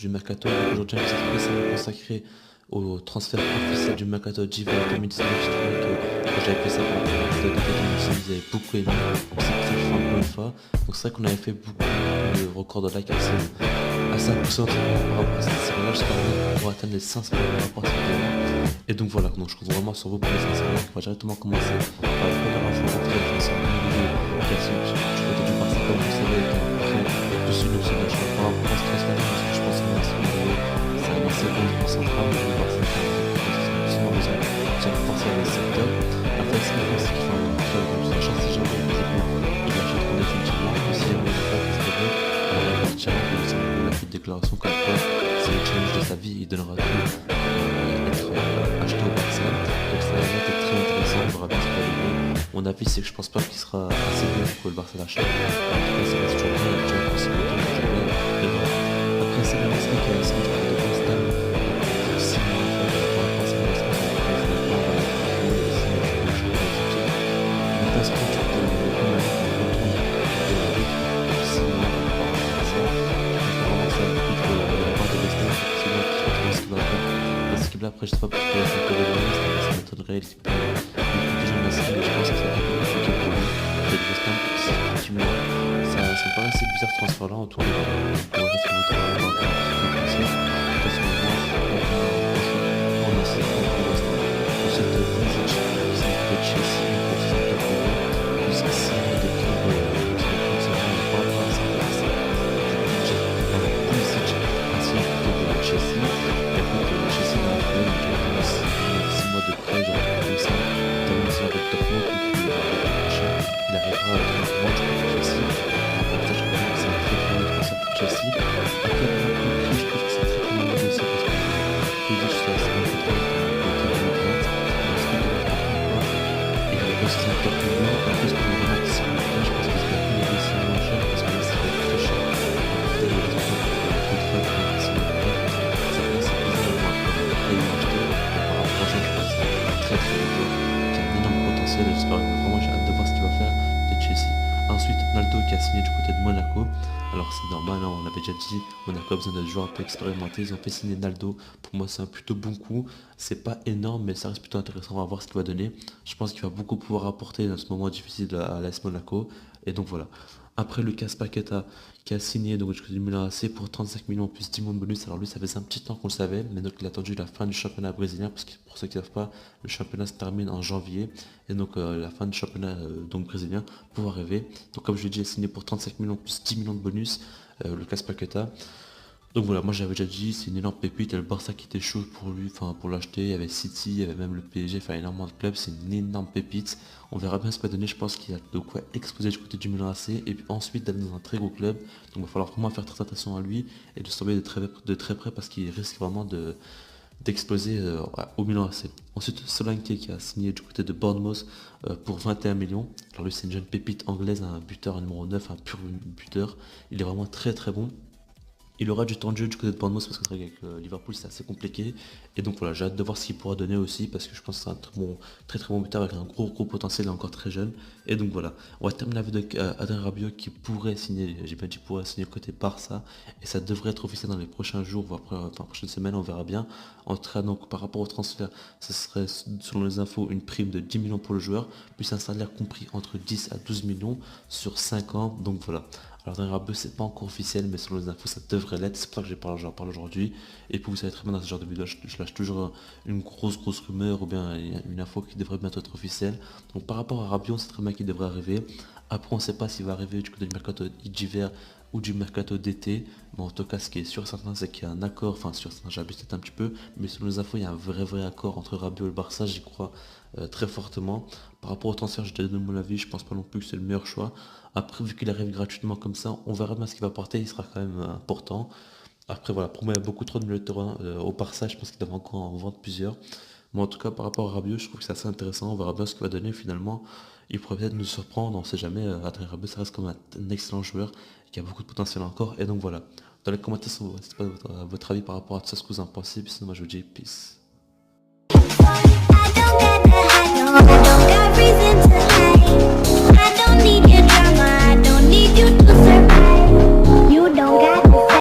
du mercato. Donc aujourd'hui, un ça va consacrer au transfert officiel du mercato d'hiver 2019. Je trouvais que quand j'avais fait ça pour le mercato de 2019, vous avez beaucoup aimé. Donc c'est pour ça que je fais encore une fois. Donc c'est vrai qu'on avait fait beaucoup de records de likes assez impressionnant par rapport à cette série-là. J'espère qu'on va atteindre les 500 par rapport à cette vidéo. Et donc voilà, donc je compte vraiment sur vous pour les 500 likes. On va directement commencer par la première info officielle sur une vidéo. Je comptais du Barça comme vous savez avec un prêt de Sud par rapport à ce transfert parce que je pense que c'est un assez bon joueur central. Le Barça a absolument besoin de renforcer le secteur. Après, ce qu'il c'est qu'il faut un club de la chance si jamais il achète en définitivement. Et si jamais il n'a pas espéré, alors il va challenge, il a fait une déclaration comme quoi c'est le challenge de sa vie, il donnera tout être acheté au Barça. Donc ça va être très intéressant, on verra bien ce qu'il va donner. Mon avis c'est que je pense pas qu'il sera assez bon pour que le Barça l'achète. En tout cas, ça reste toujours bien, il y a toujours une possibilité de jouer. Mais bon, après c'est bien resté qu'il y a ce match de West Ham. Si on va pas passer à la après je sais pas pourquoi ça peut devenir, ça m'étonnerait l'équipe déjà massive, mais je pense que ça va être compliqué pour lui d'être West Ham effectivement ça me paraît assez bizarre ce transfert là en tout cas on va se montrer un peu parce que moi on a cette West Ham ensuite Vizic qui s'est de Chelsea pour ses top plus que 6 mois de club c'est vraiment pas mal ça Pulisic ancien plutôt de Chelsea et après Chelsea dans le club qui a 6 mois de prêt genre comme ça termination de top mode et puis il arrivera à 30 mois de Chelsea donc ça je crois que c'est un très très bon transfert pour Chelsea après pour le prix je trouve que c'est très très mal négocié parce que Pulisic c'est un peu trop de 2020 parce qu'il va pas et il va aussi un top million en plus pour le Renault qui sera là je pense que c'est un peu négocié moins cher parce que là ça va être très cher peut-être les résultats pour le contrat qui sont ça va c'est bizarre et il a acheté et par rapport à ça je pense que c'est un très très bon joueur qui a un énorme potentiel et j'espère vraiment j'ai hâte de voir ce qu'il va faire de Chelsea. Ensuite Naldo qui a signé du côté de Monaco. Alors c'est normal, hein, on l'avait déjà dit, Monaco a besoin de joueurs un peu expérimentés, ils ont fait signer Naldo, pour moi c'est un plutôt bon coup, c'est pas énorme mais ça reste plutôt intéressant, on va voir ce qu'il va donner. Je pense qu'il va beaucoup pouvoir apporter dans ce moment difficile à l'AS Monaco, et donc voilà. Après Lucas Paqueta qui a signé donc du côté du Milan AC pour 35 millions plus 10 millions de bonus. Alors lui ça faisait un petit temps qu'on le savait, mais donc il a attendu la fin du championnat brésilien parce que pour ceux qui ne savent pas, le championnat se termine en janvier et donc la fin du championnat donc brésilien pour arriver. Donc comme je l'ai dit, il a signé pour 35 millions plus 10 millions de bonus Lucas Paqueta. Donc voilà, moi j'avais déjà dit, c'est une énorme pépite, il y a le Barça qui était chaud pour lui, enfin pour l'acheter, il y avait City, il y avait même le PSG, enfin énormément de clubs, c'est une énorme pépite. On verra bien ce qu'il va donner, je pense qu'il y a de quoi exploser du côté du Milan AC, et puis ensuite d'aller dans un très gros club, donc il va falloir vraiment faire très attention à lui, et de surveiller de très près parce qu'il risque vraiment d'exploser au Milan AC. Ensuite Solanke qui a signé du côté de Bournemouth pour 21 millions. Alors lui c'est une jeune pépite anglaise, un buteur un numéro 9, un pur buteur, il est vraiment très très bon. Il aura du temps de jeu du côté de Bournemouth parce que c'est vrai qu'avec Liverpool c'est assez compliqué. Et donc voilà, j'ai hâte de voir ce qu'il pourra donner aussi parce que je pense que c'est un très très bon buteur avec un gros potentiel, il est encore très jeune. Et donc voilà, on va terminer avec Adrien Rabiot qui pourrait signer, j'ai bien dit pourrait signer côté Barça. Et ça devrait être officiel dans les prochains jours, voire dans les prochaines semaines, on verra bien. En tout cas donc par rapport au transfert, ce serait selon les infos une prime de 10 millions pour le joueur, plus un salaire compris entre 10 à 12 millions sur 5 ans. Donc voilà. Alors Adrien Rabiot c'est pas encore officiel mais selon les infos ça devrait l'être, c'est pour ça que j'en parle aujourd'hui. Et puis vous savez très bien dans ce genre de vidéo je lâche toujours une grosse rumeur ou bien une info qui devrait bientôt être officielle. Donc par rapport à Rabiot c'est très bien qu'il devrait arriver. Après on sait pas s'il va arriver du côté du mercato d'hiver ou du mercato d'été, mais en tout cas ce qui est sûr et certain c'est qu'il y a un accord, enfin sûr j'abuse peut-être un petit peu, mais selon les infos il y a un vrai accord entre Rabiot et le Barça, j'y crois très fortement. Par rapport au transfert, je te donne mon avis, je pense pas non plus que c'est le meilleur choix. Après vu qu'il arrive gratuitement comme ça, on verra bien ce qu'il va apporter, il sera quand même important. Après voilà, pour moi il y a beaucoup trop de milieux de terrain au Barça, je pense qu'il doit encore en vendre plusieurs. Mais en tout cas par rapport à Rabiot, je trouve que c'est assez intéressant, on verra bien ce qu'il va donner finalement. Il pourrait peut-être nous surprendre, on sait jamais, Adrien Rabiot ça reste comme un excellent joueur qui a beaucoup de potentiel encore. Et donc voilà, dans les commentaires, n'hésitez pas votre avis par rapport à tout ça, ce que vous en pensez. Puis sinon moi je vous dis peace.